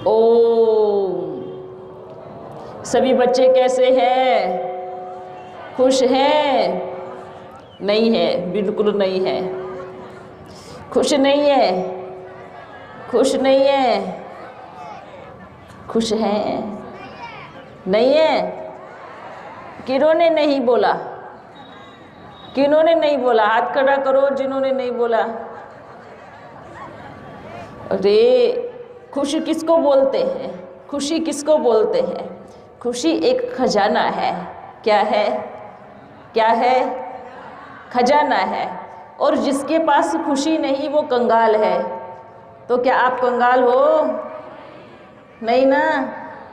ओम। सभी बच्चे कैसे हैं? खुश हैं? नहीं है, बिल्कुल नहीं है। खुश नहीं है, खुश नहीं है, खुश हैं? नहीं है? किन्होंने नहीं बोला? किन्होंने नहीं बोला? हाथ खड़ा करो जिन्होंने नहीं बोला। अरे खुशी किसको बोलते हैं? खुशी किसको बोलते हैं? खुशी एक खजाना है। क्या है? क्या है? खजाना है। और जिसके पास खुशी नहीं वो कंगाल है। तो क्या आप कंगाल हो? नहीं ना।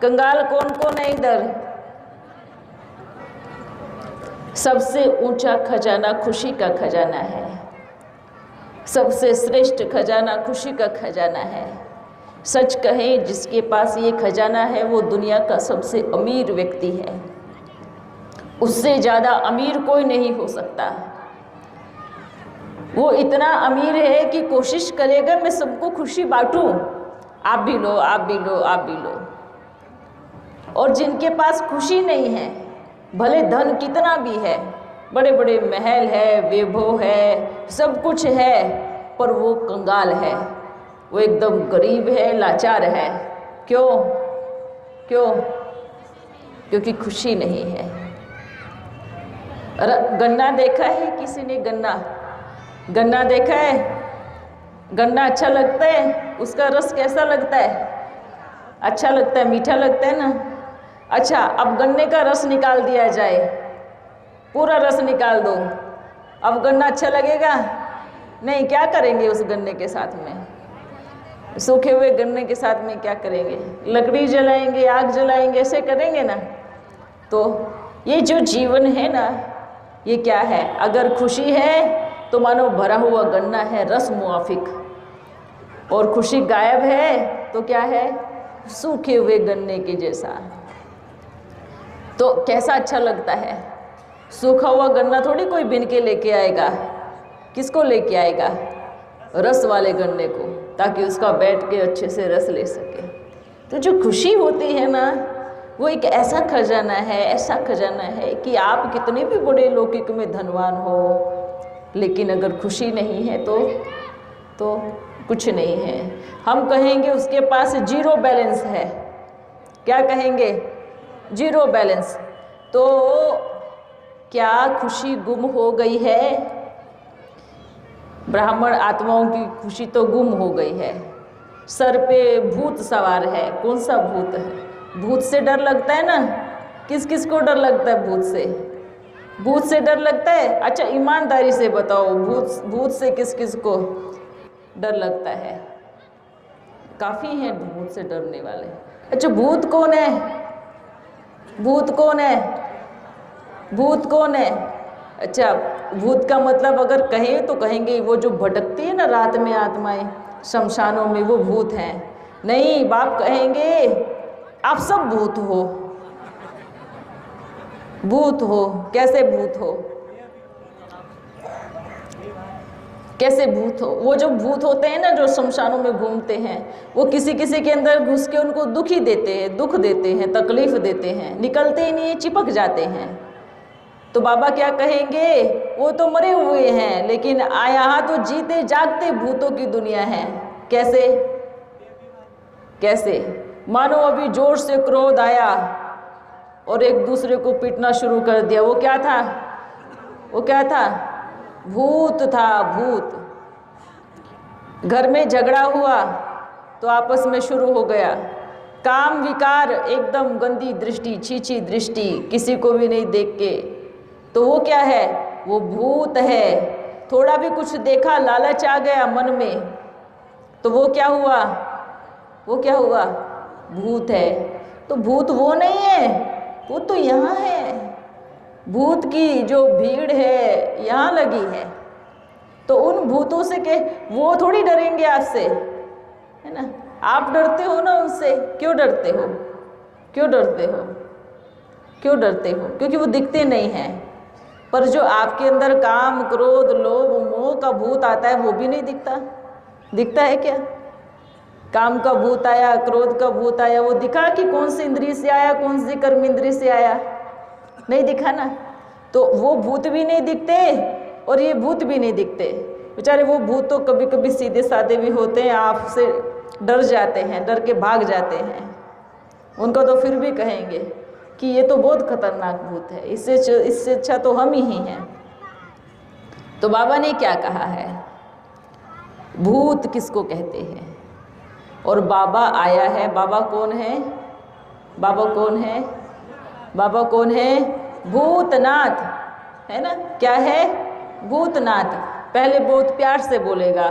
कंगाल कौन कौन है इधर? सबसे ऊंचा खजाना खुशी का खजाना है। सबसे श्रेष्ठ खजाना खुशी का खजाना है। सच कहें, जिसके पास ये खजाना है वो दुनिया का सबसे अमीर व्यक्ति है। उससे ज़्यादा अमीर कोई नहीं हो सकता। वो इतना अमीर है कि कोशिश करेगा मैं सबको खुशी बांटूं, आप भी लो, आप भी लो, आप भी लो। और जिनके पास खुशी नहीं है, भले धन कितना भी है, बड़े बड़े महल है, वैभव है, सब कुछ है, पर वो कंगाल है, वो एकदम गरीब है, लाचार है। क्यों? क्यों? क्योंकि खुशी नहीं है। गन्ना देखा है किसी ने? गन्ना, गन्ना देखा है? गन्ना अच्छा लगता है? उसका रस कैसा लगता है? अच्छा लगता है, मीठा लगता है ना। अच्छा, अब गन्ने का रस निकाल दिया जाए, पूरा रस निकाल दो, अब गन्ना अच्छा लगेगा? नहीं। क्या करेंगे उस गन्ने के साथ में? सूखे हुए गन्ने के साथ में क्या करेंगे? लकड़ी जलाएंगे, आग जलाएंगे, ऐसे करेंगे ना। तो ये जो जीवन है ना, ये क्या है? अगर खुशी है तो मानो भरा हुआ गन्ना है, रस मुआफिक। और खुशी गायब है तो क्या है? सूखे हुए गन्ने के जैसा। तो कैसा अच्छा लगता है? सूखा हुआ गन्ना थोड़ी कोई बिन के लेके आएगा। किसको लेके आएगा? रस वाले गन्ने को, ताकि उसका बैठ के अच्छे से रस ले सके। तो जो खुशी होती है ना, वो एक ऐसा खजाना है, ऐसा खजाना है कि आप कितने भी बड़े लौकिक में धनवान हो, लेकिन अगर खुशी नहीं है तो कुछ नहीं है। हम कहेंगे उसके पास जीरो बैलेंस है। क्या कहेंगे? Zero balance. तो क्या खुशी गुम हो गई है? ब्राह्मण आत्माओं की खुशी तो गुम हो गई है। सर पे भूत सवार है। कौन सा भूत है? भूत से डर लगता है ना। किस किस को डर लगता है भूत से? भूत से डर लगता है? अच्छा, ईमानदारी से बताओ, भूत से किस किस को डर लगता है? काफ़ी हैं भूत से डरने वाले। अच्छा, भूत कौन है? भूत कौन है? भूत कौन है? अच्छा, भूत का मतलब अगर कहें तो कहेंगे वो जो भटकती है ना रात में आत्माएं शमशानों में, वो भूत हैं। नहीं, बाप कहेंगे आप सब भूत हो। भूत हो? कैसे भूत हो? कैसे भूत हो? वो जो भूत होते हैं ना, जो शमशानों में घूमते हैं, वो किसी किसी के अंदर घुस के उनको दुख ही देते हैं, दुख देते हैं, तकलीफ देते हैं, निकलते ही नहीं, चिपक जाते हैं। तो बाबा क्या कहेंगे? वो तो मरे हुए हैं, लेकिन यहाँ तो जीते जागते भूतों की दुनिया है। कैसे? कैसे? मानो अभी जोर से क्रोध आया और एक दूसरे को पीटना शुरू कर दिया। वो क्या था? वो क्या था? भूत था, भूत। घर में झगड़ा हुआ तो आपस में शुरू हो गया काम विकार, एकदम गंदी दृष्टि, छीछी दृष्टि, किसी को भी नहीं देख के। तो वो क्या है? वो भूत है। थोड़ा भी कुछ देखा, लालच आ गया मन में, तो वो क्या हुआ? वो क्या हुआ? भूत है। तो भूत वो नहीं है, वो तो यहाँ है। भूत की जो भीड़ है यहाँ लगी है। तो उन भूतों से के वो थोड़ी डरेंगे आपसे, है ना। आप डरते हो ना उनसे। क्यों डरते हो? क्यों डरते हो? क्यों डरते हो? क्योंकि वो दिखते नहीं हैं। पर जो आपके अंदर काम, क्रोध, लोभ, मोह का भूत आता है, वो भी नहीं दिखता। दिखता है क्या? काम का भूत आया, क्रोध का भूत आया, वो दिखा कि कौन सी इंद्रिय से आया, कौन सी कर्म इंद्रिय से आया? नहीं दिखा ना। तो वो भूत भी नहीं दिखते और ये भूत भी नहीं दिखते। बेचारे वो भूत तो कभी कभी सीधे साधे भी होते हैं, आपसे डर जाते हैं, डर के भाग जाते हैं। उनको तो फिर भी कहेंगे कि ये तो बहुत खतरनाक भूत है, इससे अच्छा तो हम ही हैं। तो बाबा ने क्या कहा है, भूत किसको कहते हैं? और बाबा आया है। बाबा कौन है? बाबा कौन है? बाबा कौन है? भूतनाथ, है ना? क्या है? भूतनाथ। पहले बहुत प्यार से बोलेगा,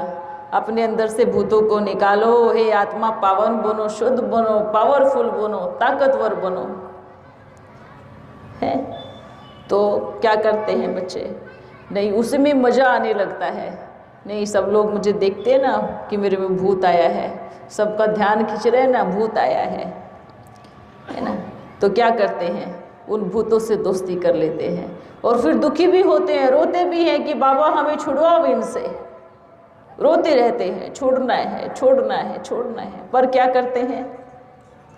अपने अंदर से भूतों को निकालो, हे आत्मा पावन बनो, शुद्ध बनो, पावरफुल बनो, ताकतवर बनो। है तो क्या करते हैं बच्चे? नहीं, उसमें मज़ा आने लगता है। नहीं, सब लोग मुझे देखते हैं ना कि मेरे में भूत आया है, सबका ध्यान खींच रहे हैं ना, भूत आया है ना? तो क्या करते हैं, उन भूतों से दोस्ती कर लेते हैं और फिर दुखी भी होते हैं, रोते भी हैं कि बाबा हमें छुड़वाओ इनसे। रोते रहते हैं, छोड़ना है, छोड़ना है, छोड़ना है। पर क्या करते हैं?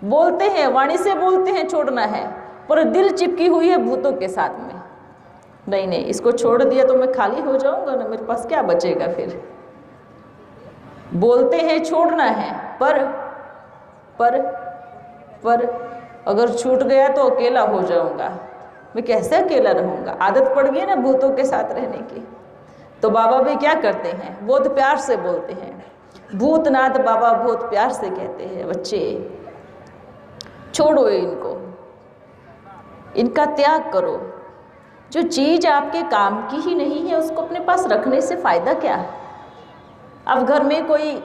बोलते हैं, वाणी से बोलते हैं छोड़ना है, पर दिल चिपकी हुई है भूतों के साथ में। नहीं नहीं, इसको छोड़ दिया तो मैं खाली हो जाऊंगा ना, मेरे पास क्या बचेगा फिर। बोलते हैं छोड़ना है, पर अगर छूट गया तो अकेला हो जाऊंगा। मैं कैसे अकेला रहूंगा? आदत पड़ गई ना भूतों के साथ रहने की। तो बाबा भी क्या करते हैं, बहुत प्यार से बोलते हैं। भूतनाथ बाबा बहुत प्यार से कहते हैं, बच्चे छोड़ो इनको, इनका त्याग करो। जो चीज़ आपके काम की ही नहीं है उसको अपने पास रखने से फ़ायदा क्या? अब घर में कोई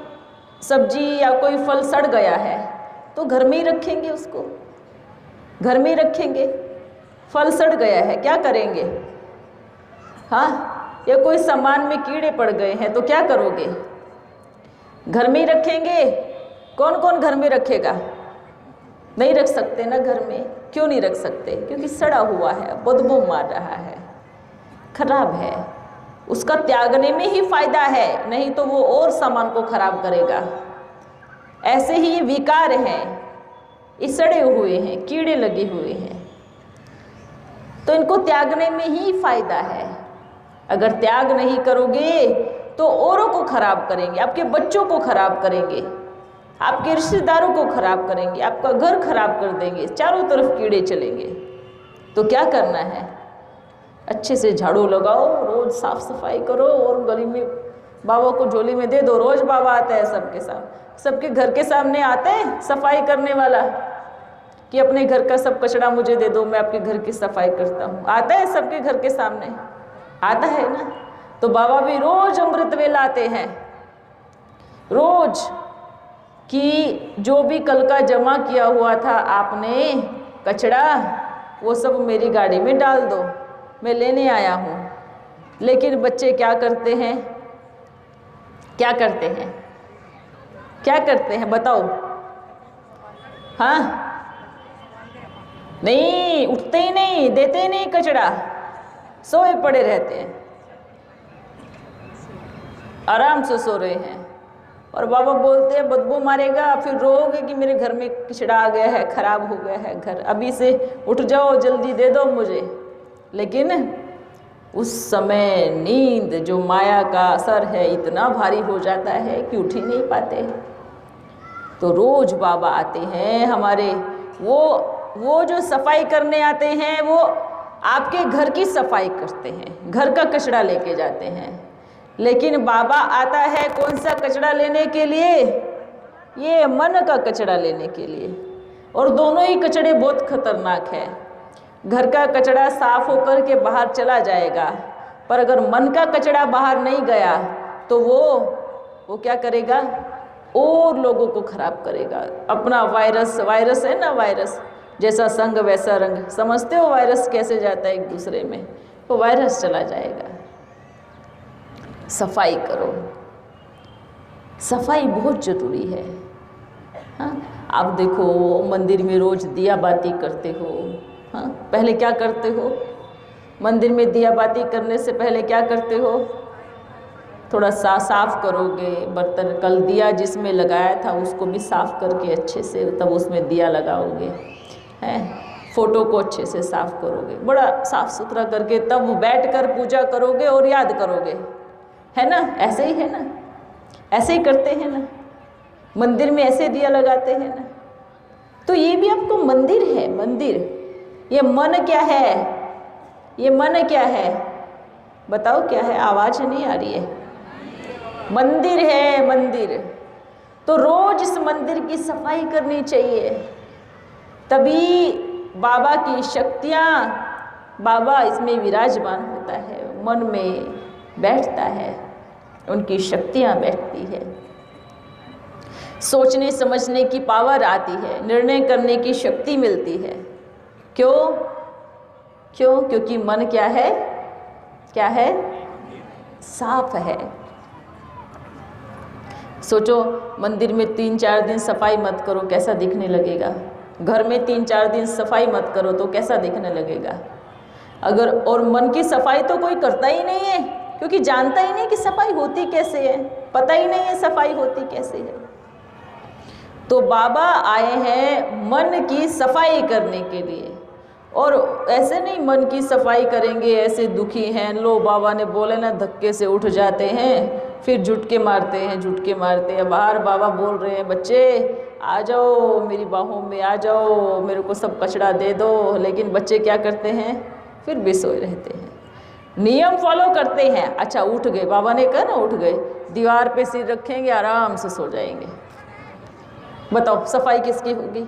सब्जी या कोई फल सड़ गया है तो घर में ही रखेंगे, उसको घर में ही रखेंगे। फल सड़ गया है, क्या करेंगे? हाँ, या कोई सामान में कीड़े पड़ गए हैं तो क्या करोगे? घर में ही रखेंगे। कौन कौन घर में रखेगा? नहीं रख सकते ना घर में। क्यों नहीं रख सकते? क्योंकि सड़ा हुआ है, बदबू मार रहा है, खराब है। उसका त्यागने में ही फायदा है, नहीं तो वो और सामान को खराब करेगा। ऐसे ही ये विकार हैं, ये सड़े हुए हैं, कीड़े लगे हुए हैं, तो इनको त्यागने में ही फायदा है। अगर त्याग नहीं करोगे तो औरों को खराब करेंगे, आपके बच्चों को खराब करेंगे, आपके रिश्तेदारों को खराब करेंगे, आपका घर खराब कर देंगे, चारों तरफ कीड़े चलेंगे। तो क्या करना है? अच्छे से झाड़ू लगाओ, रोज़ साफ सफाई करो और गली में बाबा को झोली में दे दो। रोज़ बाबा आता है सबके साथ, सबके घर के सामने आते हैं सफाई करने वाला कि अपने घर का सब कचरा मुझे दे दो, मैं आपके घर की सफाई करता हूँ। आता है सबके घर के सामने, आता है ना? तो बाबा भी रोज़ अमृत वेला आते हैं, रोज़, कि जो भी कल का जमा किया हुआ था आपने कचरा, वो सब मेरी गाड़ी में डाल दो, मैं लेने आया हूँ। लेकिन बच्चे क्या करते हैं? क्या करते हैं? क्या करते हैं बताओ? हाँ, नहीं, उठते ही नहीं, देते ही नहीं कचरा, सोए पड़े रहते हैं, आराम से सो रहे हैं। और बाबा बोलते हैं बदबू मारेगा, फिर रोओगे कि मेरे घर में कचरा आ गया है, खराब हो गया है घर, अभी से उठ जाओ, जल्दी दे दो मुझे। लेकिन उस समय नींद, जो माया का असर है, इतना भारी हो जाता है कि उठ ही नहीं पाते। तो रोज बाबा आते हैं हमारे, वो जो सफाई करने आते हैं वो आपके घर की सफाई करते हैं, घर का कचरा लेके जाते हैं। लेकिन बाबा आता है कौन सा कचरा लेने के लिए? ये मन का कचरा लेने के लिए। और दोनों ही कचड़े बहुत खतरनाक है। घर का कचरा साफ होकर के बाहर चला जाएगा, पर अगर मन का कचरा बाहर नहीं गया तो वो क्या करेगा? और लोगों को खराब करेगा। अपना वायरस है ना, वायरस जैसा संग वैसा रंग, समझते हो वायरस कैसे जाता है एक दूसरे में? वो वायरस चला जाएगा। सफाई करो, सफाई बहुत ज़रूरी है। हाँ, आप देखो मंदिर में रोज़ दिया बाती करते हो। हाँ, पहले क्या करते हो? मंदिर में दिया बाती करने से पहले क्या करते हो? थोड़ा साफ करोगे बर्तन, कल दिया जिसमें लगाया था उसको भी साफ करके अच्छे से तब उसमें दिया लगाओगे, हैं। फ़ोटो को अच्छे से साफ करोगे, बड़ा साफ सुथरा करके तब बैठकर पूजा करोगे और याद करोगे, है ना। ऐसे ही है ना, ऐसे ही करते हैं ना, मंदिर में ऐसे दिया लगाते हैं ना। तो ये भी आपको मंदिर है, मंदिर। ये मन क्या है, ये मन क्या है, बताओ क्या है, आवाज़ नहीं आ रही है। मंदिर है, मंदिर। तो रोज इस मंदिर की सफाई करनी चाहिए, तभी बाबा की शक्तियाँ, बाबा इसमें विराजमान होता है, मन में बैठता है, उनकी शक्तियाँ बैठती है, सोचने समझने की पावर आती है, निर्णय करने की शक्ति मिलती है। क्यों? क्यों? क्योंकि मन क्या है, क्या है, साफ है। सोचो, मंदिर में 3-4 दिन सफाई मत करो, कैसा दिखने लगेगा। घर में 3-4 दिन सफाई मत करो तो कैसा दिखने लगेगा। अगर और मन की सफाई तो कोई करता ही नहीं है, क्योंकि जानता ही नहीं कि सफाई होती कैसे है, पता ही नहीं है सफाई होती कैसे है। तो बाबा आए हैं मन की सफाई करने के लिए, और ऐसे नहीं मन की सफाई करेंगे ऐसे दुखी हैं, लो बाबा ने बोले ना धक्के से उठ जाते हैं, फिर झुटके मारते हैं, झुटके मारते हैं। बाहर बाबा बोल रहे हैं, बच्चे आ जाओ मेरी बाहों में, आ जाओ, मेरे को सब कचड़ा दे दो, लेकिन बच्चे क्या करते हैं, फिर भी सोए रहते हैं, नियम फॉलो करते हैं। अच्छा उठ गए, बाबा ने कहा ना उठ गए, दीवार पे सिर रखेंगे, आराम से सो जाएंगे। बताओ सफाई किसकी होगी,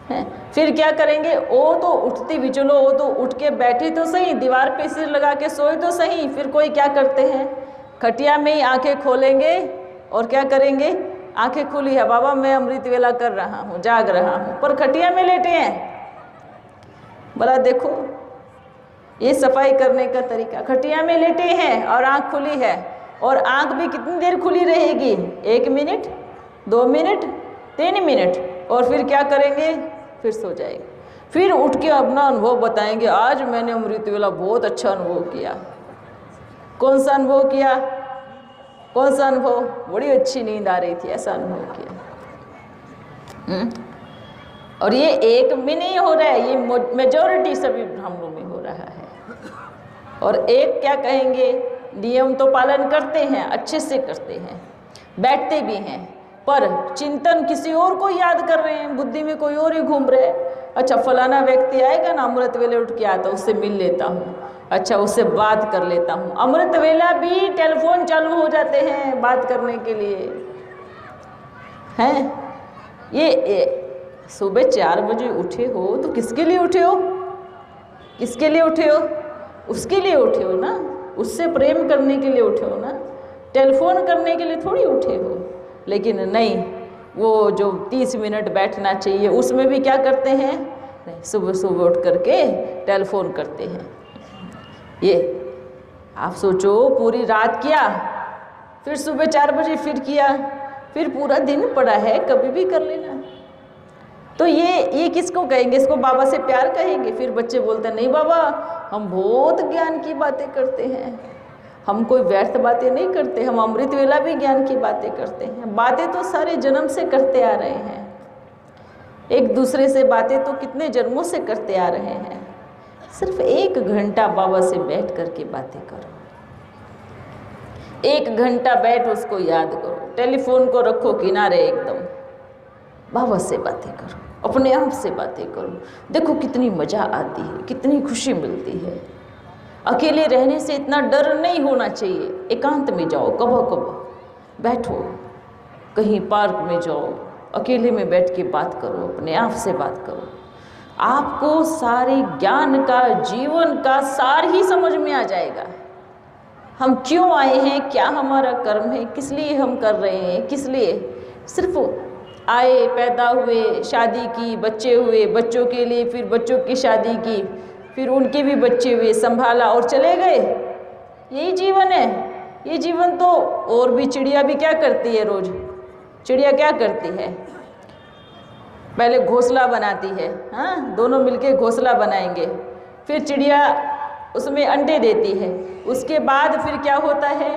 है? फिर क्या करेंगे, वो तो उठती भी, चलो वो तो उठ के बैठी तो सही, दीवार पे सिर लगा के सोए तो सही, फिर कोई क्या करते हैं, खटिया में ही आंखें खोलेंगे और क्या करेंगे, आंखें खुली है बाबा मैं अमृत वेला कर रहा हूँ, जाग रहा हूँ, पर खटिया में लेटे हैं। बोला देखो ये सफाई करने का तरीका, खटिया में लेटे हैं और आंख खुली है, और आंख भी कितनी देर खुली रहेगी, 1 मिनट, 2 मिनट, 3 मिनट, और फिर क्या करेंगे, फिर सो जाएंगे। फिर उठ के अपना अनुभव बताएंगे, आज मैंने अमृत वेला बहुत अच्छा अनुभव किया। कौन सा अनुभव किया, कौन सा अनुभव, बड़ी अच्छी नींद आ रही थी, ऐसा अनुभव किया। और ये एक में नहीं हो रहा है, ये मेजॉरिटी सभी ब्राह्मणों में हो रहा है। और एक क्या कहेंगे, नियम तो पालन करते हैं, अच्छे से करते हैं, बैठते भी हैं, पर चिंतन किसी और को याद कर रहे हैं, बुद्धि में कोई और ही घूम रहे हैं। अच्छा फलाना व्यक्ति आएगा ना, अमृत वेले उठ के आता, उससे मिल लेता हूँ, अच्छा उससे बात कर लेता हूँ। अमृत वेला भी टेलीफोन चालू हो जाते हैं बात करने के लिए, हैं। ये सुबह 4 बजे उठे हो तो किसके लिए उठे हो, किसके लिए उठे हो, उसके लिए उठे हो ना, उससे प्रेम करने के लिए उठे हो ना, टेलीफोन करने के लिए थोड़ी उठे हो। लेकिन नहीं, वो जो 30 मिनट बैठना चाहिए उसमें भी क्या करते हैं, नहीं, सुबह सुबह उठ करके टेलीफोन करते हैं। ये आप सोचो, पूरी रात किया, फिर सुबह 4 बजे फिर किया, फिर पूरा दिन पड़ा है, कभी भी कर लेना। तो ये किसको कहेंगे, इसको बाबा से प्यार कहेंगे। फिर बच्चे बोलते हैं नहीं बाबा हम बहुत ज्ञान की बातें करते हैं, हम कोई व्यर्थ बातें नहीं करते, हम अमृत वेला भी ज्ञान की बातें करते हैं। बातें तो सारे जन्म से करते आ रहे हैं, एक दूसरे से बातें तो कितने जन्मों से करते आ रहे हैं। सिर्फ 1 घंटा बाबा से बैठ करके बातें करो, 1 घंटा बैठ उसको याद करो, टेलीफोन को रखो किनारे एकदम, बाबा से बातें करो, अपने आप से बातें करो। देखो कितनी मज़ा आती है, कितनी खुशी मिलती है। अकेले रहने से इतना डर नहीं होना चाहिए। एकांत में जाओ, कबो कबो बैठो, कहीं पार्क में जाओ, अकेले में बैठ के बात करो, अपने आप से बात करो। आपको सारे ज्ञान का, जीवन का सार ही समझ में आ जाएगा। हम क्यों आए हैं, क्या हमारा कर्म है, किस लिए हम कर रहे हैं, किस लिए। सिर्फ आए, पैदा हुए, शादी की, बच्चे हुए, बच्चों के लिए फिर बच्चों की शादी की, फिर उनके भी बच्चे हुए, संभाला और चले गए, यही जीवन है। ये जीवन तो, और भी चिड़िया भी क्या करती है, रोज चिड़िया क्या करती है, पहले घोंसला बनाती है, हाँ दोनों मिलके घोंसला बनाएंगे, फिर चिड़िया उसमें अंडे देती है। उसके बाद फिर क्या होता है,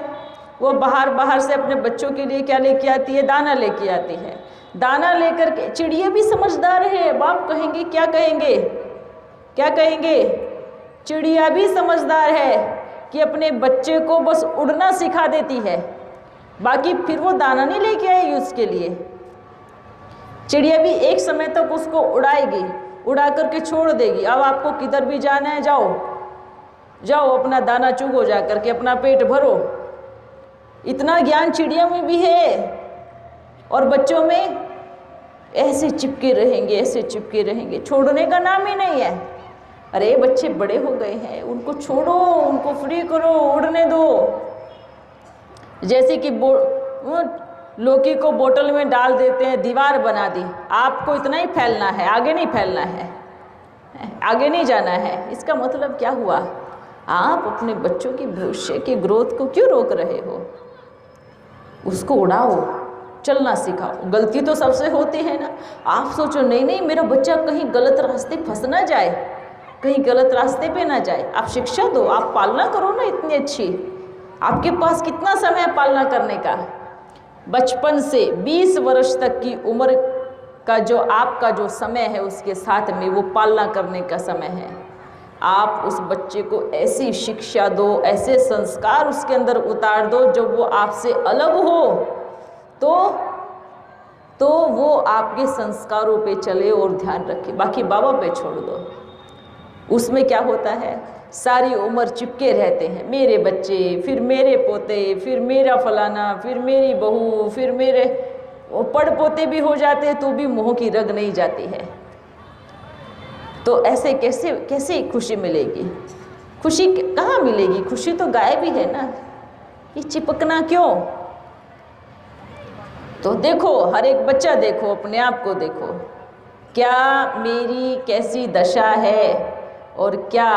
वो बाहर से अपने बच्चों के लिए क्या लेके आती है, दाना लेके आती है। दाना लेकर के, चिड़िया भी समझदार है, बाप कहेंगे क्या कहेंगे, क्या कहेंगे, चिड़िया भी समझदार है कि अपने बच्चे को बस उड़ना सिखा देती है, बाकी फिर वो दाना नहीं लेके आएगी उसके लिए। चिड़िया भी एक समय तक उसको उड़ाएगी, उड़ा करके छोड़ देगी। अब आपको किधर भी जाना है, जाओ जाओ, अपना दाना चुगो, जा करके अपना पेट भरो। इतना ज्ञान चिड़िया में भी है। और बच्चों में ऐसे चिपके रहेंगे, ऐसे चिपके रहेंगे, छोड़ने का नाम ही नहीं है। अरे बच्चे बड़े हो गए हैं, उनको छोड़ो, उनको फ्री करो, उड़ने दो। जैसे कि लौकी को बोतल में डाल देते हैं, दीवार बना दी, आपको इतना ही फैलना है, आगे नहीं फैलना है, आगे नहीं जाना है। इसका मतलब क्या हुआ, आप अपने बच्चों की भविष्य की ग्रोथ को क्यों रोक रहे हो? उसको उड़ाओ, चलना सिखाओ। गलती तो सबसे होती है ना। आप सोचो नहीं नहीं मेरा बच्चा कहीं गलत रास्ते फंस ना जाए, कहीं गलत रास्ते पे ना जाए। आप शिक्षा दो, आप पालना करो ना इतनी अच्छी। आपके पास कितना समय है पालना करने का? बचपन से 20 वर्ष तक की उम्र का जो आपका जो समय है, उसके साथ में वो पालना करने का समय है। आप उस बच्चे को ऐसी शिक्षा दो, ऐसे संस्कार उसके अंदर उतार दो, जब वो आपसे अलग हो तो वो आपके संस्कारों पे चले और ध्यान रखे, बाकी बाबा पे छोड़ दो। उसमें क्या होता है, सारी उम्र चिपके रहते हैं, मेरे बच्चे, फिर मेरे पोते, फिर मेरा फलाना, फिर मेरी बहू, फिर मेरे पड़ पोते भी हो जाते हैं तो भी मुँह की रग नहीं जाती है। तो ऐसे कैसे कैसे खुशी मिलेगी? खुशी कहाँ मिलेगी? खुशी तो गायब ही है ना। ये चिपकना क्यों? तो देखो, हर एक बच्चा देखो, अपने आप को देखो, क्या मेरी कैसी दशा है, और क्या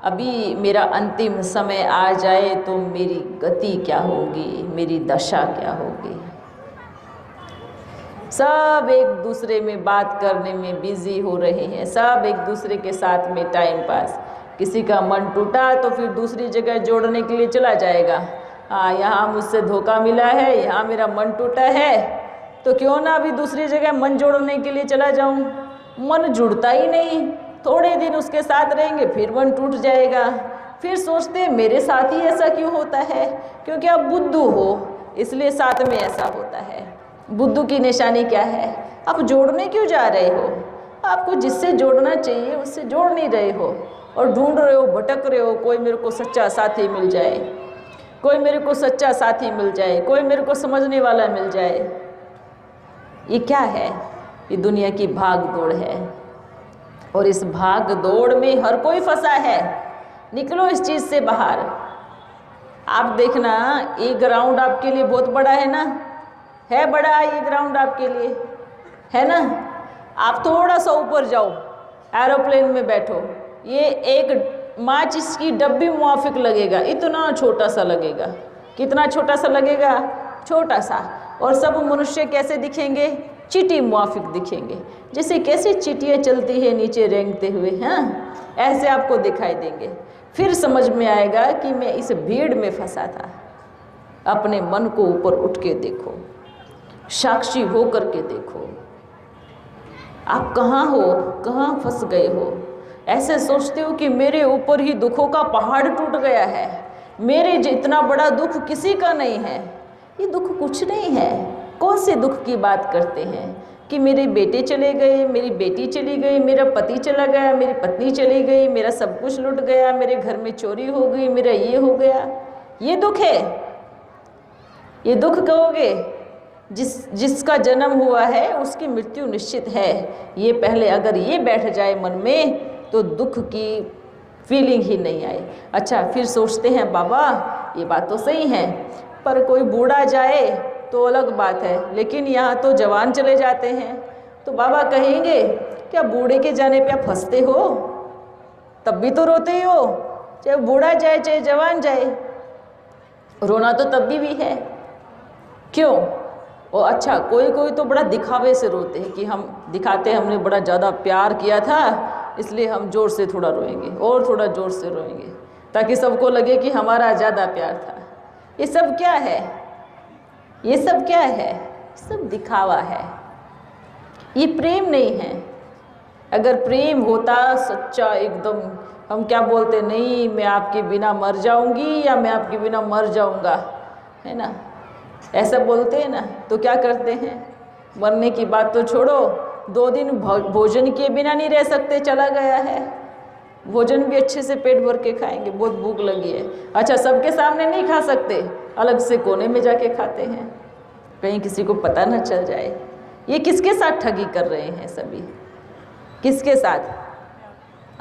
अभी मेरा अंतिम समय आ जाए तो मेरी गति क्या होगी, मेरी दशा क्या होगी। सब एक दूसरे में बात करने में बिजी हो रहे हैं, सब एक दूसरे के साथ में टाइम पास। किसी का मन टूटा तो फिर दूसरी जगह जोड़ने के लिए चला जाएगा। हाँ, यहाँ मुझसे धोखा मिला है, यहाँ मेरा मन टूटा है, तो क्यों ना अभी दूसरी जगह मन जोड़ने के लिए चला जाऊँ। मन जुड़ता ही नहीं, थोड़े दिन उसके साथ रहेंगे फिर मन टूट जाएगा। फिर सोचते हैं मेरे साथ ही ऐसा क्यों होता है, क्योंकि आप बुद्धू हो इसलिए साथ में ऐसा होता है। बुद्धू की निशानी क्या है? आप जोड़ने क्यों जा रहे हो? आपको जिससे जोड़ना चाहिए उससे जोड़ नहीं रहे हो, और ढूंढ रहे हो, भटक रहे हो, कोई मेरे को सच्चा साथी मिल जाए, कोई मेरे को सच्चा साथी मिल जाए, कोई मेरे को समझने वाला मिल जाए। ये क्या है? ये दुनिया की भाग दौड़ है, और इस भाग दौड़ में हर कोई फंसा है। निकलो इस चीज़ से बाहर। आप देखना, ये ग्राउंड आपके लिए बहुत बड़ा है ना, है बड़ा ये ग्राउंड आपके लिए, है ना। आप थोड़ा सा ऊपर जाओ, एरोप्लेन में बैठो, ये एक माचिस की डब्बी मुआफिक लगेगा, इतना छोटा सा लगेगा। कितना छोटा सा लगेगा? छोटा सा। और सब मनुष्य कैसे दिखेंगे? चींटी मुआफिक दिखेंगे, जैसे कैसे चींटियाँ चलती है नीचे रेंगते हुए, हाँ, ऐसे आपको दिखाई देंगे। फिर समझ में आएगा कि मैं इस भीड़ में फंसा था। अपने मन को ऊपर उठ के देखो, साक्षी हो करके देखो, आप कहाँ हो, कहाँ फंस गए हो। ऐसे सोचते हो कि मेरे ऊपर ही दुखों का पहाड़ टूट गया है, मेरे जितना बड़ा दुख किसी का नहीं है। ये दुख कुछ नहीं है। कौन से दुख की बात करते हैं कि मेरे बेटे चले गए, मेरी बेटी चली गई, मेरा पति चला गया, मेरी पत्नी चली गई, मेरा सब कुछ लुट गया, मेरे घर में चोरी हो गई, मेरा ये हो गया। ये दुख है? ये दुख कहोगे? जिसका जन्म हुआ है उसकी मृत्यु निश्चित है। ये पहले अगर ये बैठ जाए मन में तो दुख की फीलिंग ही नहीं आए। अच्छा, फिर सोचते हैं बाबा ये बात तो सही है, पर कोई बूढ़ा जाए तो अलग बात है, लेकिन यहाँ तो जवान चले जाते हैं, तो बाबा कहेंगे क्या बूढ़े के जाने पे आप हंसते हो? तब भी तो रोते ही हो, चाहे बूढ़ा जाए चाहे जवान जाए, रोना तो तब भी है। क्यों? और अच्छा, कोई कोई तो बड़ा दिखावे से रोते हैं कि हम दिखाते हैं हमने बड़ा ज़्यादा प्यार किया था, इसलिए हम ज़ोर से थोड़ा रोएंगे और थोड़ा ज़ोर से रोएंगे, ताकि सबको लगे कि हमारा ज़्यादा प्यार था। ये सब क्या है? ये सब क्या है? सब दिखावा है, ये प्रेम नहीं है। अगर प्रेम होता सच्चा एकदम, हम क्या बोलते, नहीं मैं आपके बिना मर जाऊंगी या मैं आपके बिना मर जाऊंगा, है ना, ऐसा बोलते हैं ना। तो क्या करते हैं, मरने की बात तो छोड़ो, 2 दिन भोजन के बिना नहीं रह सकते, चला गया है, भोजन भी अच्छे से पेट भर के खाएंगे, बहुत भूख लगी है, अच्छा सबके सामने नहीं खा सकते, अलग से कोने में जाके खाते हैं, कहीं किसी को पता न चल जाए। ये किसके साथ ठगी कर रहे हैं सभी? किसके साथ?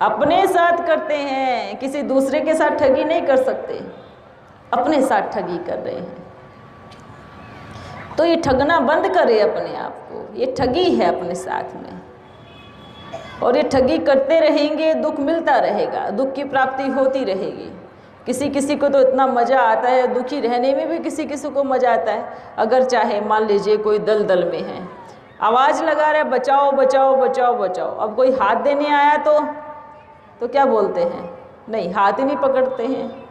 अपने साथ करते हैं, किसी दूसरे के साथ ठगी नहीं कर सकते, अपने साथ ठगी कर रहे हैं। तो ये ठगना बंद करे अपने आप को, ये ठगी है अपने साथ में, और ये ठगी करते रहेंगे, दुख मिलता रहेगा, दुख की प्राप्ति होती रहेगी। किसी किसी को तो इतना मज़ा आता है, दुखी रहने में भी किसी किसी को मज़ा आता है। अगर चाहे मान लीजिए कोई दलदल में है, आवाज़ लगा रहे बचाओ बचाओ बचाओ बचाओ, अब कोई हाथ देने आया तो क्या बोलते हैं, नहीं हाथ ही नहीं पकड़ते हैं,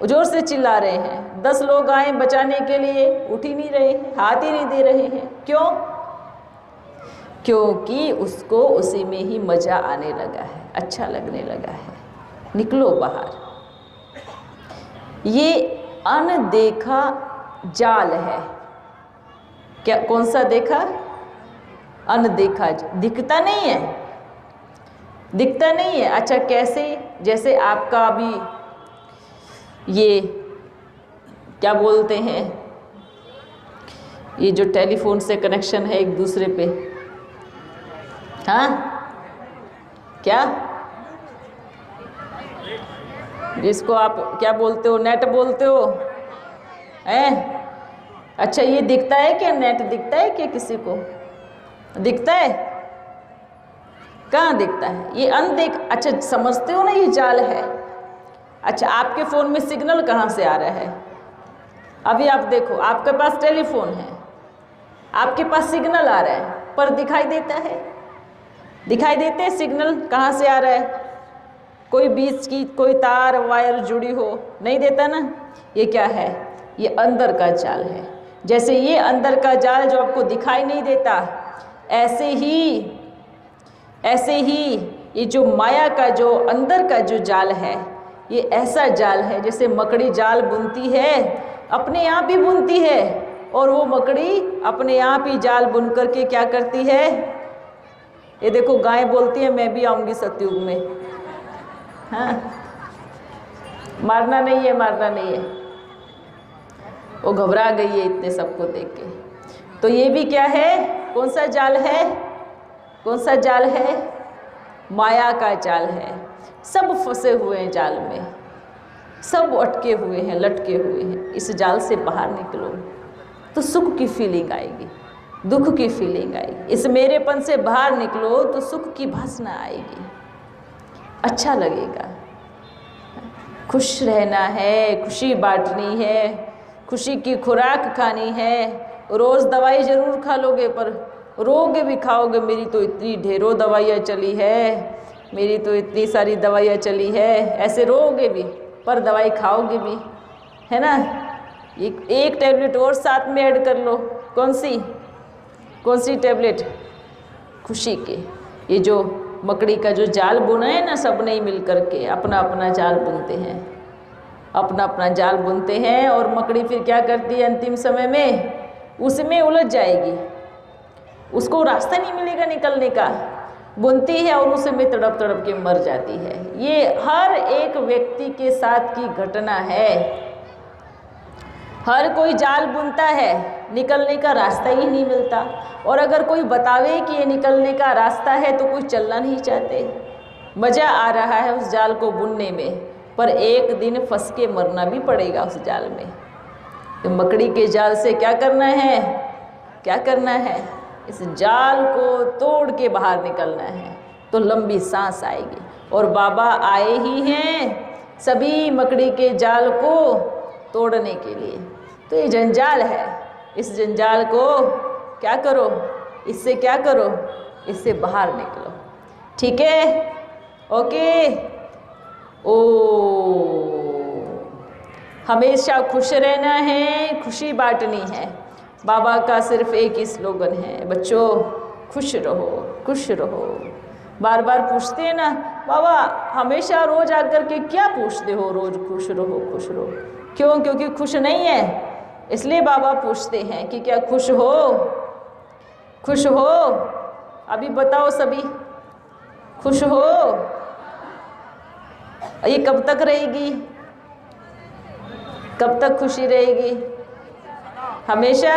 जोर से चिल्ला रहे हैं। 10 लोग आए बचाने के लिए, उठ ही नहीं रहे हैं, हाथ ही नहीं दे रहे हैं। क्यों? क्योंकि उसको उसी में ही मज़ा आने लगा है, अच्छा लगने लगा है। निकलो बाहर। ये अनदेखा जाल है। क्या? कौन सा देखा? अनदेखा। दिखता नहीं है, दिखता नहीं है। अच्छा कैसे? जैसे आपका अभी ये क्या बोलते हैं, ये जो टेलीफोन से कनेक्शन है एक दूसरे पे, हाँ क्या, जिसको आप क्या बोलते हो, नेट बोलते हो, हैं? अच्छा ये दिखता है क्या? नेट दिखता है क्या? किसी को दिखता है? कहाँ दिखता है? ये अनदेख। अच्छा समझते हो ना, ये जाल है। अच्छा आपके फ़ोन में सिग्नल कहाँ से आ रहा है? अभी आप देखो, आपके पास टेलीफोन है, आपके पास सिग्नल आ रहा है, पर दिखाई देता है? दिखाई देते हैं सिग्नल कहाँ से आ रहा है? कोई बीच की कोई तार वायर जुड़ी हो, नहीं देता ना। ये क्या है? ये अंदर का जाल है। जैसे ये अंदर का जाल जो आपको दिखाई नहीं देता, ऐसे ही ये जो माया का जो अंदर का जो जाल है, ये ऐसा जाल है जैसे मकड़ी जाल बुनती है, अपने आप ही बुनती है, और वो मकड़ी अपने आप ही जाल बुन करके क्या करती है? ये देखो गाय बोलती है मैं भी आऊँगी सतयुग में। हाँ, मारना नहीं है, मारना नहीं है। वो घबरा गई है इतने सबको देख के। तो ये भी क्या है? कौन सा जाल है? कौन सा जाल है? माया का जाल है। सब फंसे हुए हैं जाल में, सब अटके हुए हैं, लटके हुए हैं। इस जाल से बाहर निकलो तो सुख की फीलिंग आएगी, दुख की फीलिंग आएगी। इस मेरेपन से बाहर निकलो तो सुख की भासना आएगी, अच्छा लगेगा। खुश रहना है, खुशी बांटनी है, खुशी की खुराक खानी है। रोज़ दवाई ज़रूर खा लोगे, पर रोगे भी खाओगे। मेरी तो इतनी ढेरों दवाइयाँ चली है, मेरी तो इतनी सारी दवाइयाँ चली है, ऐसे रोगे भी, पर दवाई खाओगे भी, है ना। एक टैबलेट और साथ में ऐड कर लो। कौन सी टैबलेट? खुशी के। ये जो मकड़ी का जो जाल बुना है ना, सब नहीं मिल करके अपना अपना जाल बुनते हैं, अपना अपना जाल बुनते हैं। और मकड़ी फिर क्या करती है? अंतिम समय में उसमें उलझ जाएगी, उसको रास्ता नहीं मिलेगा निकलने का, बुनती है और उसमें तड़प तड़प के मर जाती है। ये हर एक व्यक्ति के साथ की घटना है। हर कोई जाल बुनता है, निकलने का रास्ता ही नहीं मिलता। और अगर कोई बतावे कि ये निकलने का रास्ता है तो कोई चलना नहीं चाहते। मज़ा आ रहा है उस जाल को बुनने में, पर एक दिन फंस के मरना भी पड़ेगा उस जाल में। तो मकड़ी के जाल से क्या करना है? क्या करना है? इस जाल को तोड़ के बाहर निकलना है, तो लंबी सांस आएगी। और बाबा आए ही हैं सभी मकड़ी के जाल को तोड़ने के लिए। तो ये जंजाल है, इस जंजाल को क्या करो? इससे क्या करो? इससे बाहर निकलो। ठीक है, ओके। ओ, हमेशा खुश रहना है, खुशी बांटनी है। बाबा का सिर्फ एक ही स्लोगन है, बच्चों खुश रहो, खुश रहो। बार बार पूछते हैं ना बाबा, हमेशा रोज आकर के क्या पूछते हो, रोज खुश रहो खुश रहो, क्यों? क्योंकि खुश नहीं है, इसलिए बाबा पूछते हैं कि क्या खुश हो, खुश हो? अभी बताओ सभी, खुश हो? ये कब तक रहेगी, कब तक खुशी रहेगी? हमेशा?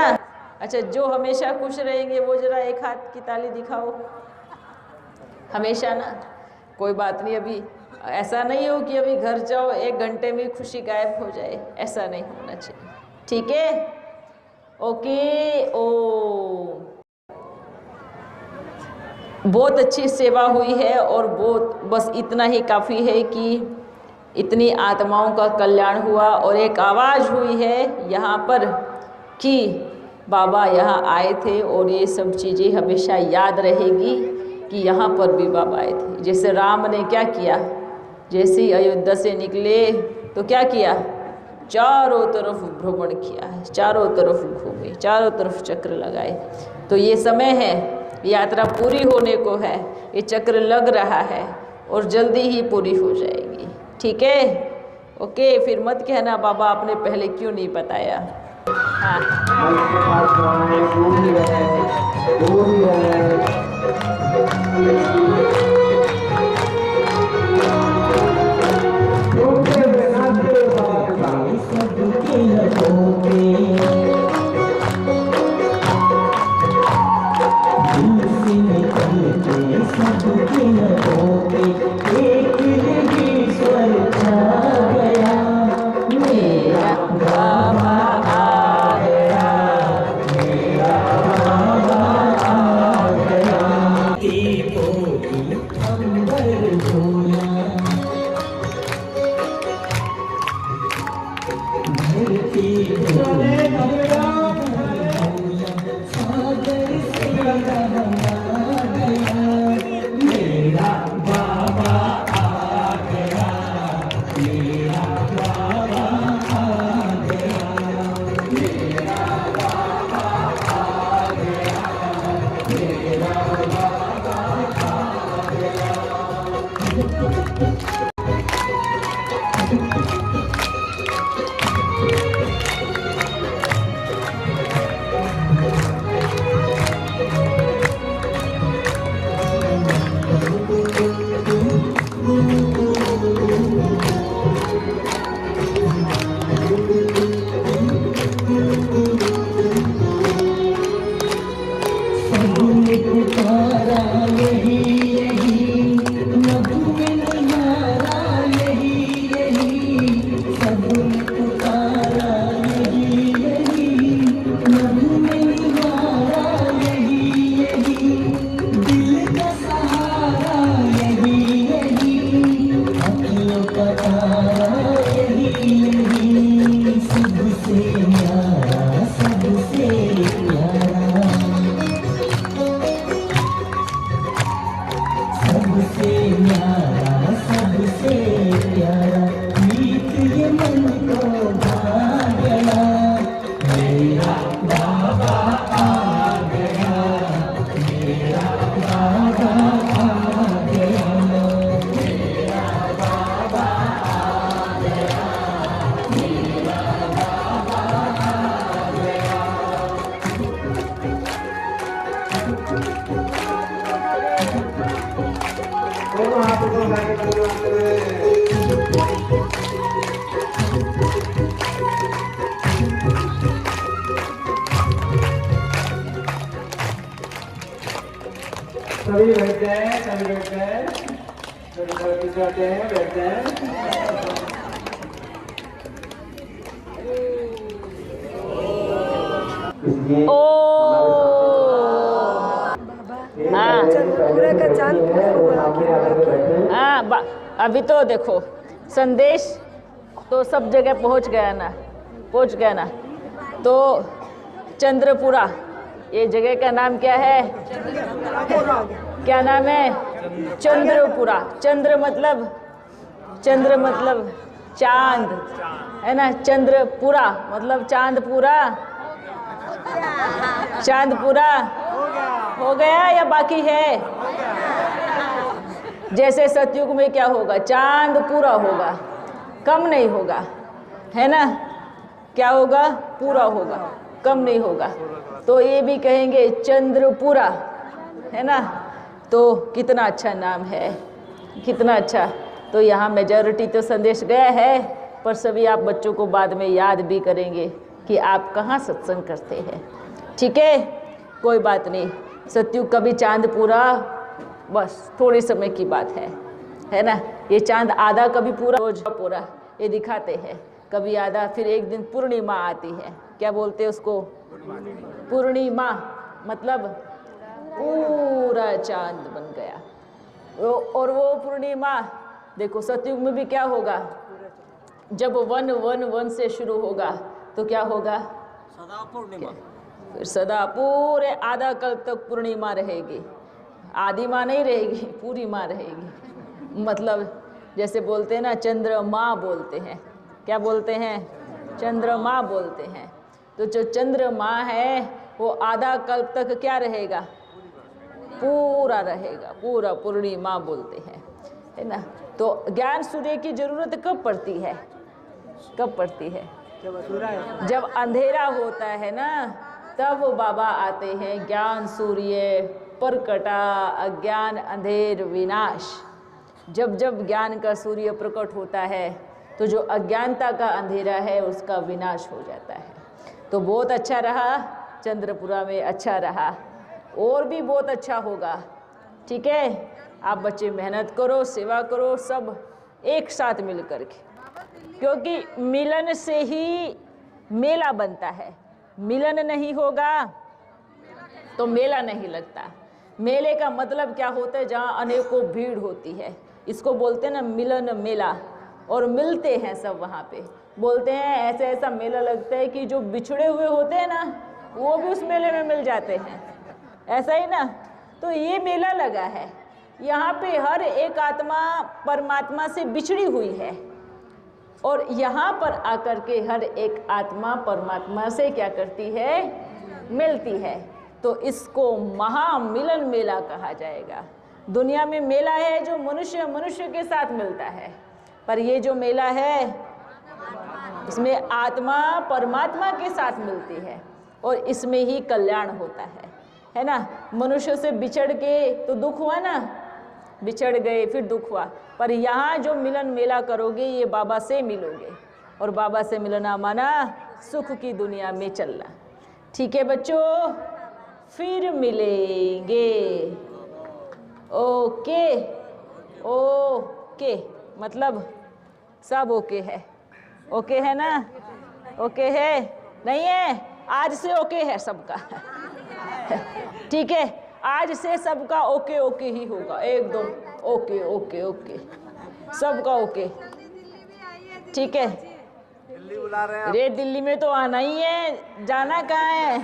अच्छा, जो हमेशा खुश रहेंगे वो जरा एक हाथ की ताली दिखाओ। हमेशा ना, कोई बात नहीं। अभी ऐसा नहीं हो कि अभी घर जाओ 1 घंटे में खुशी गायब हो जाए, ऐसा नहीं होना चाहिए, ठीक है, ओके। ओ, बहुत अच्छी सेवा हुई है और बहुत, बस इतना ही काफ़ी है कि इतनी आत्माओं का कल्याण हुआ और एक आवाज़ हुई है यहाँ पर कि बाबा यहाँ आए थे, और ये सब चीज़ें हमेशा याद रहेगी कि यहाँ पर भी बाबा आए थे। जैसे राम ने क्या किया, जैसे ही अयोध्या से निकले तो क्या किया, चारों तरफ भ्रमण किया, चारों तरफ घूमे, चारों तरफ चक्र लगाए। तो ये समय है, यात्रा पूरी होने को है, ये चक्र लग रहा है और जल्दी ही पूरी हो जाएगी, ठीक है, ओके। फिर मत कहना बाबा आपने पहले क्यों नहीं बताया। हाँ, सभी बैठ जाए, सभी बैठ जाए, सभी जाते हैं, बैठ जाए। ओ, पूरा का चांद पूरा हुआ। हाँ, अभी तो देखो संदेश तो सब जगह पहुंच गया ना, पहुंच गया ना। तो चंद्रपुरा, ये जगह का नाम क्या है, क्या नाम है? चंद्रपुरा। चंद्र मतलब चांद, है ना। चंद्रपुरा मतलब चांदपुरा। चांदपुरा हो गया या बाकी है? जैसे सतयुग में क्या होगा? चांद पूरा होगा, कम नहीं होगा, है ना। क्या होगा? पूरा होगा, कम नहीं होगा। तो ये भी कहेंगे चंद्रपुरा, है ना। तो कितना अच्छा नाम है, कितना अच्छा। तो यहाँ मेजॉरिटी तो संदेश गया है, पर सभी आप बच्चों को बाद में याद भी करेंगे कि आप कहाँ सत्संग करते हैं। ठीक है, कोई बात नहीं। सतयुग कभी चांद पूरा, बस थोड़े समय की बात है ना। ये चांद आधा कभी पूरा, रोज पूरा ये दिखाते हैं, कभी आधा, फिर एक दिन पूर्णिमा आती है। क्या बोलते हैं उसको? पूर्णिमा मतलब पूरा चांद बन गया। और वो पूर्णिमा देखो सतयुग में भी क्या होगा? जब वन से शुरू होगा तो क्या होगा? सदा पूर्णिमा। फिर सदा पूरे आधा कल्प तक पूर्णिमा रहेगी। आधी माँ नहीं रहेगी, पूरी माँ रहेगी। मतलब जैसे बोलते हैं ना, चंद्रमा बोलते हैं। क्या बोलते हैं? चंद्रमा बोलते हैं। तो जो चंद्रमा है वो आधा कल्प तक क्या रहेगा? पूरा रहेगा, पूरा पूर्णिमा बोलते हैं, है ना। तो ज्ञान सूर्य की जरूरत कब पड़ती है? कब पड़ती है? जब अंधेरा होता है ना, तब वो बाबा आते हैं। ज्ञान सूर्य प्रकटा अज्ञान अंधेर विनाश। जब जब ज्ञान का सूर्य प्रकट होता है तो जो अज्ञानता का अंधेरा है उसका विनाश हो जाता है। तो बहुत अच्छा रहा, चंद्रपुरा में अच्छा रहा, और भी बहुत अच्छा होगा। ठीक है, आप बच्चे मेहनत करो, सेवा करो, सब एक साथ मिल कर के, क्योंकि मिलन से ही मेला बनता है। मिलन नहीं होगा तो मेला नहीं लगता। मेले का मतलब क्या होता है? जहाँ अनेकों भीड़ होती है, इसको बोलते हैं ना मिलन मेला। और मिलते हैं सब वहाँ पे। बोलते हैं ऐसे ऐसा मेला लगता है कि जो बिछड़े हुए होते हैं ना, वो भी उस मेले में मिल जाते हैं, ऐसा ही ना। तो ये मेला लगा है, यहाँ पे हर एक आत्मा परमात्मा से बिछड़ी हुई है, और यहाँ पर आकर के हर एक आत्मा परमात्मा से क्या करती है? मिलती है। तो इसको महामिलन मेला कहा जाएगा। दुनिया में मेला है जो मनुष्य मनुष्य के साथ मिलता है, पर ये जो मेला है इसमें आत्मा परमात्मा के साथ मिलती है, और इसमें ही कल्याण होता है ना। मनुष्य से बिछड़ के तो दुख हुआ ना, बिछड़ गए फिर दुख हुआ, पर यहाँ जो मिलन मेला करोगे ये बाबा से मिलोगे, और बाबा से मिलना माना सुख की दुनिया में चलना। ठीक है बच्चों, फिर मिलेंगे। ओके ओके मतलब सब ओके है, ओके है ना? ओके है? नहीं है? आज से ओके है सबका। ठीक है, आज से सबका ओके ओके ही होगा, एकदम ओके ओके ओके, सबका ओके। ठीक है, दिल्ली बुला रहे हैं। रे दिल्ली में तो आना ही है, जाना कहाँ है?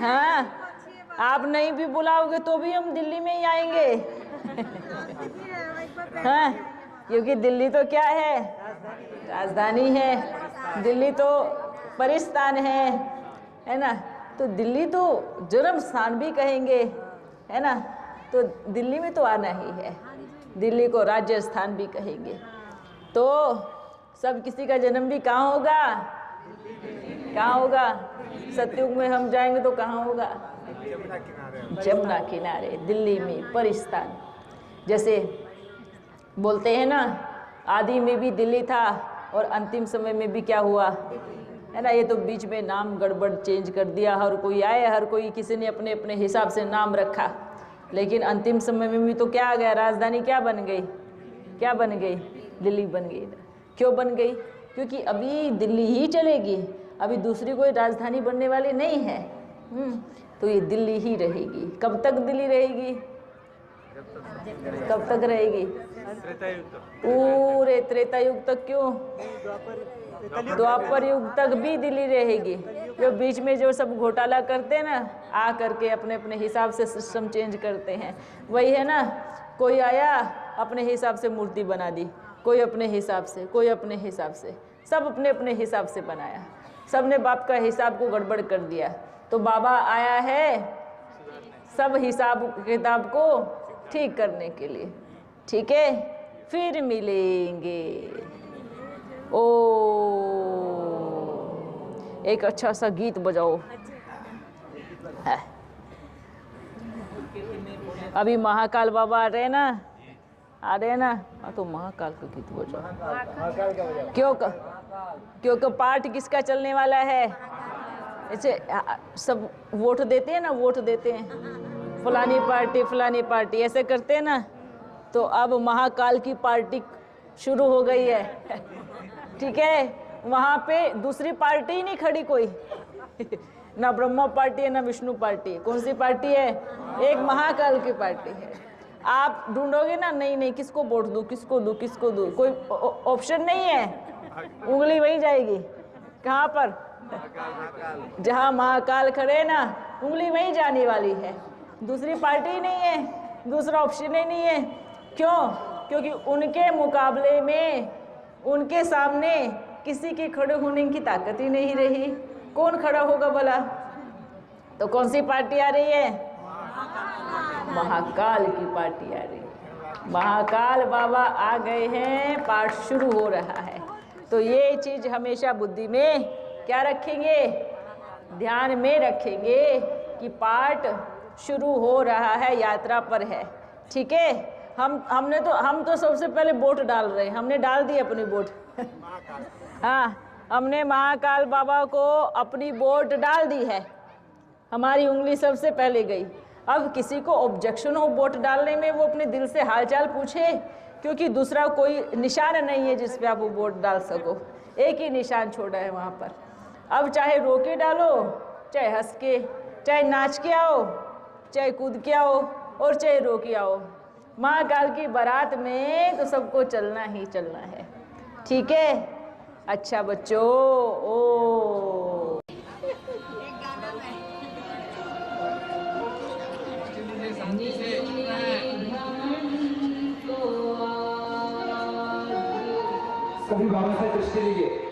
हाँ, आप नहीं भी बुलाओगे तो भी हम दिल्ली में ही आएंगे। हाँ, क्योंकि दिल्ली तो क्या है? राजधानी है। दिल्ली तो परिस्थान है ना। तो दिल्ली तो जन्म स्थान भी कहेंगे, है ना। तो दिल्ली में तो आना ही है, दिल्ली को राज्य स्थान भी कहेंगे। तो सब किसी का जन्म भी कहाँ होगा? कहाँ होगा? सतयुग में हम जाएंगे तो कहाँ होगा? जमुना किनारे, दिल्ली में परिस्थान। जैसे बोलते हैं ना, आदि में भी दिल्ली था और अंतिम समय में भी क्या हुआ, है ना। ये तो बीच में नाम गड़बड़ चेंज कर दिया, हर कोई आए, हर कोई किसी ने अपने अपने हिसाब से नाम रखा, लेकिन अंतिम समय में भी तो क्या आ गया? राजधानी क्या बन गई? क्या बन गई? दिल्ली बन गई। क्यों बन गई? क्योंकि अभी दिल्ली ही चलेगी, अभी दूसरी कोई राजधानी बनने वाली नहीं है। तो ये दिल्ली ही रहेगी। कब तक दिल्ली रहेगी? कब तक रहेगी? पूरे त्रेता युग तक। क्यों? द्वापर युग तक भी दिल्ली रहेगी। जो बीच में जो सब घोटाला करते हैं ना, आ करके अपने अपने हिसाब से सिस्टम चेंज करते हैं, वही है ना। कोई आया अपने हिसाब से मूर्ति बना दी, कोई अपने हिसाब से, कोई अपने हिसाब से, सब अपने अपने हिसाब से बनाया, सब ने बाप का हिसाब को गड़बड़ कर दिया। तो बाबा आया है सब हिसाब किताब को ठीक करने के लिए, ठीक है। फिर मिलेंगे। ओ एक अच्छा सा गीत बजाओ। है अभी महाकाल बाबा आ रहे हैं ना, आ रहे हैं ना। हाँ तो महाकाल का गीत बजाओ। क्योंकि पार्ट किसका चलने वाला है? ऐसे सब वोट देते हैं ना, वोट देते हैं फलानी पार्टी ऐसे करते हैं ना। तो अब महाकाल की पार्टी शुरू हो गई है, ठीक है। वहाँ पे दूसरी पार्टी ही नहीं खड़ी कोई ना ब्रह्मा पार्टी है ना विष्णु पार्टी है। कौन सी पार्टी है? एक महाकाल की पार्टी है। आप ढूंढोगे ना, नहीं किसको वोट दूँ, किसको दूँ, किसको दूँ, कोई ऑप्शन नहीं है, उंगली वहीं जाएगी। कहाँ पर? जहाँ महाकाल खड़े ना, उंगली वहीं जाने वाली है। दूसरी पार्टी ही नहीं है, दूसरा ऑप्शन ही नहीं है। क्यों? क्योंकि उनके मुकाबले में, उनके सामने किसी के खड़े होने की ताकत ही नहीं रही। कौन खड़ा होगा भला? तो कौन सी पार्टी आ रही है? महाकाल की पार्टी आ रही है। महाकाल बाबा आ गए हैं, पाठ शुरू हो रहा है। तो ये चीज हमेशा बुद्धि में क्या रखेंगे? ध्यान में रखेंगे कि पाठ शुरू हो रहा है, यात्रा पर है, ठीक है। हम तो सबसे पहले वोट डाल रहे हैं, हमने डाल दी अपनी वोट हाँ, हमने महाकाल बाबा को अपनी वोट डाल दी है, हमारी उंगली सबसे पहले गई। अब किसी को ऑब्जेक्शन हो वोट डालने में, वो अपने दिल से हालचाल पूछे, क्योंकि दूसरा कोई निशान नहीं है जिस पे आप वो वोट डाल सको। एक ही निशान छोड़ा है वहाँ पर। अब चाहे रो के डालो, चाहे हंस के, चाहे नाच के आओ, चाहे कूद के आओ, और चाहे रो के आओ। महाकाल की बारात में तो सबको चलना ही चलना है, ठीक है। अच्छा बच्चों, ओ सभी बाबा से दृष्टि लीजिए।